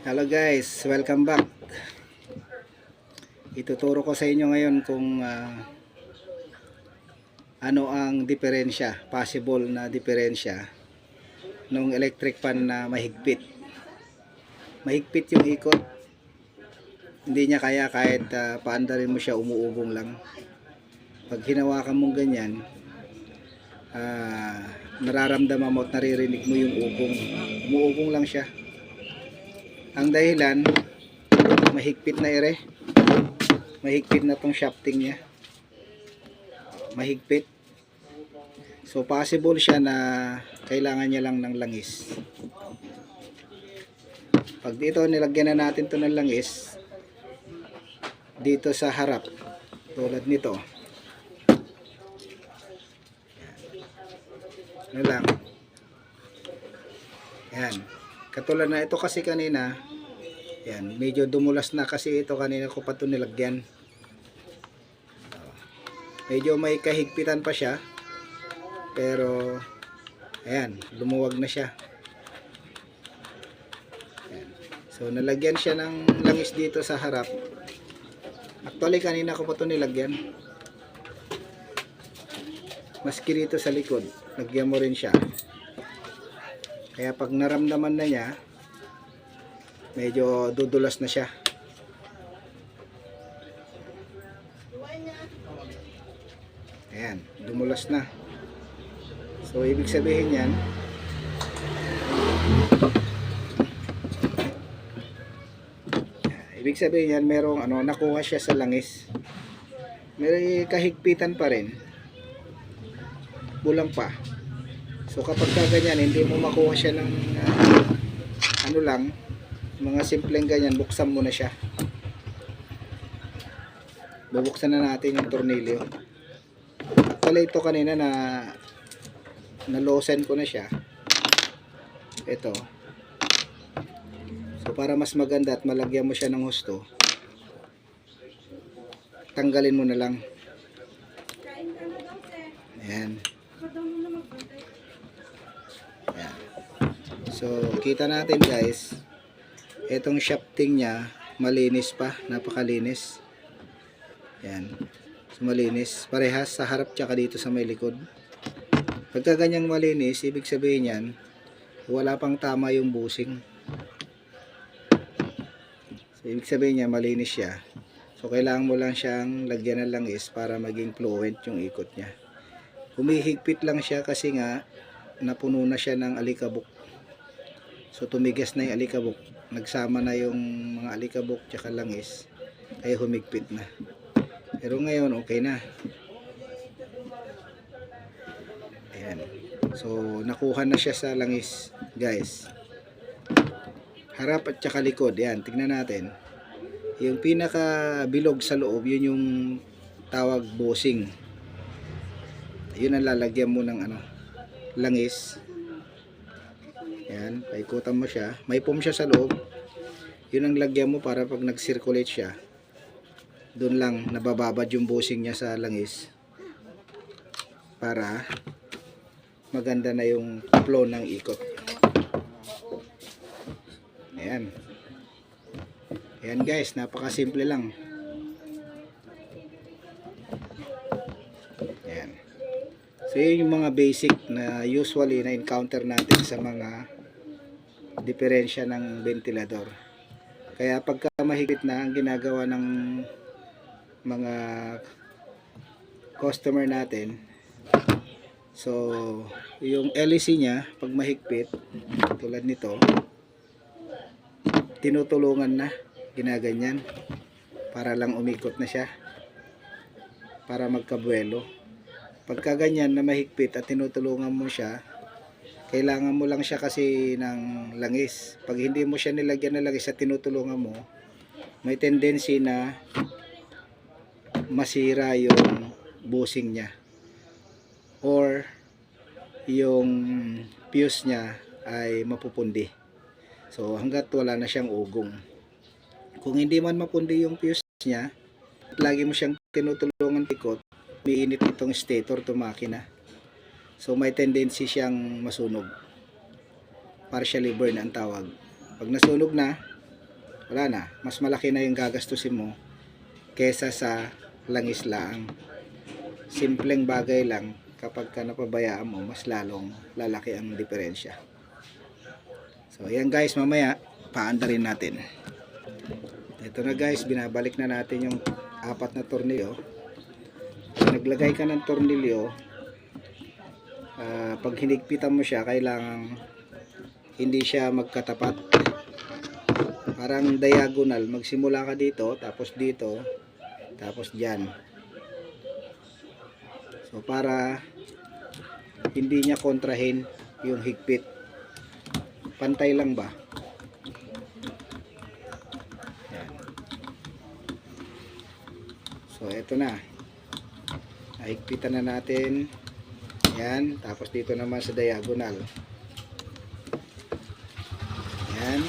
Hello guys, welcome back. Ituturo ko sa inyo ngayon kung ano ang diferensya, possible na diferensya ng electric fan na mahigpit. Mahigpit yung ikot. Hindi niya kaya kahit paandarin mo siya, umuugong lang. Pag hinawakan mong ganyan, nararamdaman mo at naririnig mo yung ugong. Umuugong lang siya. Ang dahilan, mahigpit na ere. Mahigpit na tong shafting niya. Mahigpit. So possible siya na kailangan niya lang ng langis. Pag dito nilagyan na natin to ng langis dito sa harap tulad nito. Ano lang. Yan. Katulad na ito kasi kanina. Yan, medyo dumulas na kasi ito kanina ko pa ito nilagyan. Medyo may kahigpitan pa siya. Pero ayan, lumuwag na siya. Ayan. So nalagyan siya ng langis dito sa harap. Actually kanina ko pa ito nilagyan. Maski dito sa likod, lagyan mo rin siya. Kaya pag naramdaman na niya, medyo dudulas na siya. Ayan, dumulas na. So ibig sabihin yan, merong nakuha siya sa langis. May kahigpitan pa rin. Kulang pa. So kapag ganyan, hindi mo makuha siya ng mga simpleng ganyan, buksan mo na siya. Bubuksan na natin yung tornilyo. Actually ito kanina na-loosen ko na siya. Ito. So para mas maganda at malagyan mo siya ng husto, tanggalin mo na lang. Ayan. Ayan. So kita natin guys, itong shafting niya malinis pa, napakalinis. Ayan. So malinis, parehas sa harap tsaka dito sa may likod. Pagka ganyang malinis, ibig sabihin yan, wala pang tama yung busing. So ibig sabihin niya malinis siya. So kailangan mo lang siyang lagyan ng langis para maging fluent yung ikot niya. Humihigpit lang siya kasi nga napuno na siya ng alikabok. So tumigas na yung alikabok, nagsama na yung mga alikabok tsaka langis, ay humigpit na. Pero ngayon okay na. Ayan. So nakuha na siya sa langis guys. Harap at tsaka likod. Ayan, tignan natin. Yung pinaka bilog sa loob, yun yung tawag bossing. Yun ang lalagyan mo ng langis. Ayan, paikutan mo siya. May foam siya sa loob. Yun ang lagyan mo para pag nag-circulate siya, doon lang nabababad yung bossing niya sa langis. Para maganda na yung flow ng ikot. Ayan. Ayan guys, napakasimple lang. Ayan. So yun yung mga basic na usually na encounter natin sa mga diferensya ng ventilador. Kaya pagka mahigpit na ang ginagawa ng mga customer natin, so yung LEC niya pag mahigpit tulad nito, tinutulungan na, ginaganyan para lang umikot na siya, para magkabuelo. Pagka ganyan na mahigpit at tinutulungan mo siya, kailangan mo lang siya kasi ng langis. Pag hindi mo siya nilagyan ng langis at tinutulungan mo, may tendency na masira yung bushing niya or yung fuse niya ay mapupundi. So hanggat wala na siyang ugong. Kung hindi man mapundi yung fuse niya at lagi mo siyang tinutulungan ikot, umiinit itong stator to makina. So may tendency siyang masunog. Partially burn ang tawag. Pag nasunog na, wala na, mas malaki na yung gagastusin mo kesa sa langis lang. Simpleng bagay lang, kapag ka napabayaan mo, mas lalong lalaki ang diferensya. So ayan guys, mamaya paandarin natin. Ito na guys, binabalik na natin yung 4 na tornilyo. Naglagay ka ng tornilyo, pag hinigpitan mo siya, kailangan hindi siya magkatapat, parang diagonal. Magsimula ka dito, tapos dito, tapos dyan. So para hindi niya kontrahin yung higpit, pantay lang ba. Yan. So eto na, nahigpitan na natin. Yan, tapos dito naman sa diagonal. Yan.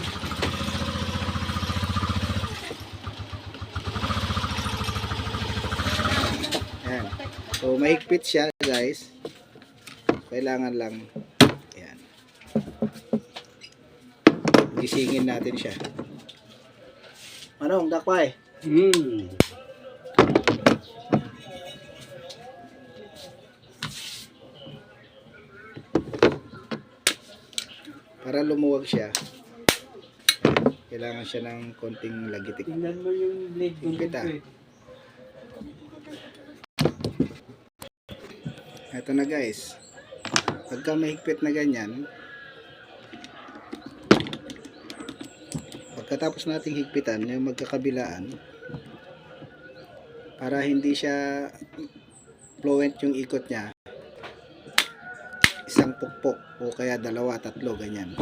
Yan. So mahigpit siya guys. Kailangan lang yan, gisingin natin siya. Anong dakpay? Para lumuwag siya, kailangan siya ng konting lagitik. Tingnan mo yung blade kung Higpit. Ito na guys, pagka mahigpit na ganyan, pagkatapos nating higpitan yung magkakabilaan, para hindi siya fluent yung ikot niya, isang pukpok o kaya 2, 3 ganyan.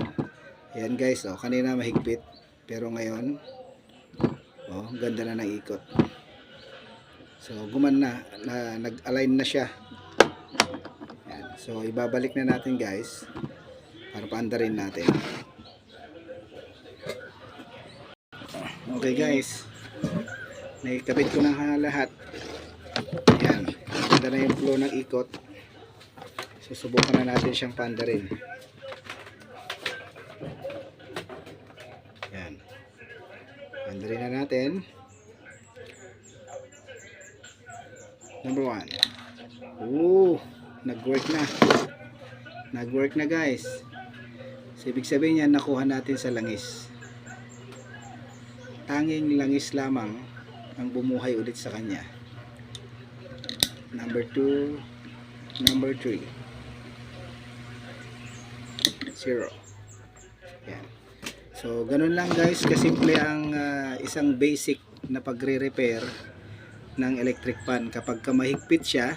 Ayan guys, oh, kanina mahigpit, pero ngayon oh, ganda na ng ikot. So gumana na, nag-align na siya. Ayan. So ibabalik na natin guys, para paandarin natin. Okay guys, nakikabit ko na lahat. Ayan, ganda na yung flow ng ikot. Susubukan na natin siyang paandarin. Yan. Paandarin na natin. Number 1. Nag-work na. Nag-work na guys. So, ibig sabihin yan, nakuha natin sa langis. Tanging langis lamang ang bumuhay ulit sa kanya. Number 2. Number 3. 0. Yan. So ganun lang guys, kasimple ang isang basic na pagre-repair ng electric fan. Kapag mahigpit siya,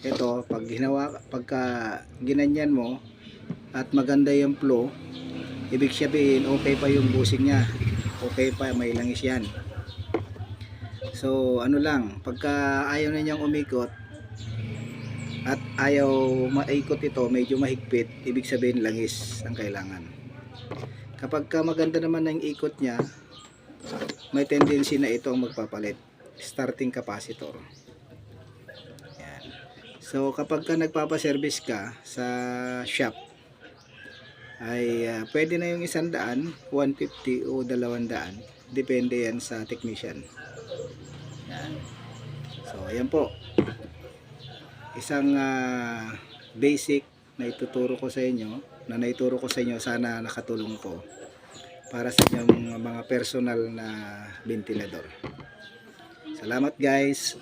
ito pagka ginanyan mo at maganda yung flow, ibig sabihin okay pa yung busing niya, okay pa, may langis yan. So ano lang, pagka ayaw na niyang umikot at ayaw maikot ito, medyo mahigpit, ibig sabihin langis ang kailangan. Kapag maganda naman ang ikot niya, may tendency na ito ang magpapalit, starting capacitor. Yan. So kapag nagpapaservice ka sa shop, ay pwede na yung 100, 150 o 200, depende yan sa technician. Yan. So ayan po, isang basic na ituturo ko sa inyo, sana nakatulong ko para sa inyong mga personal na ventilador. Salamat guys.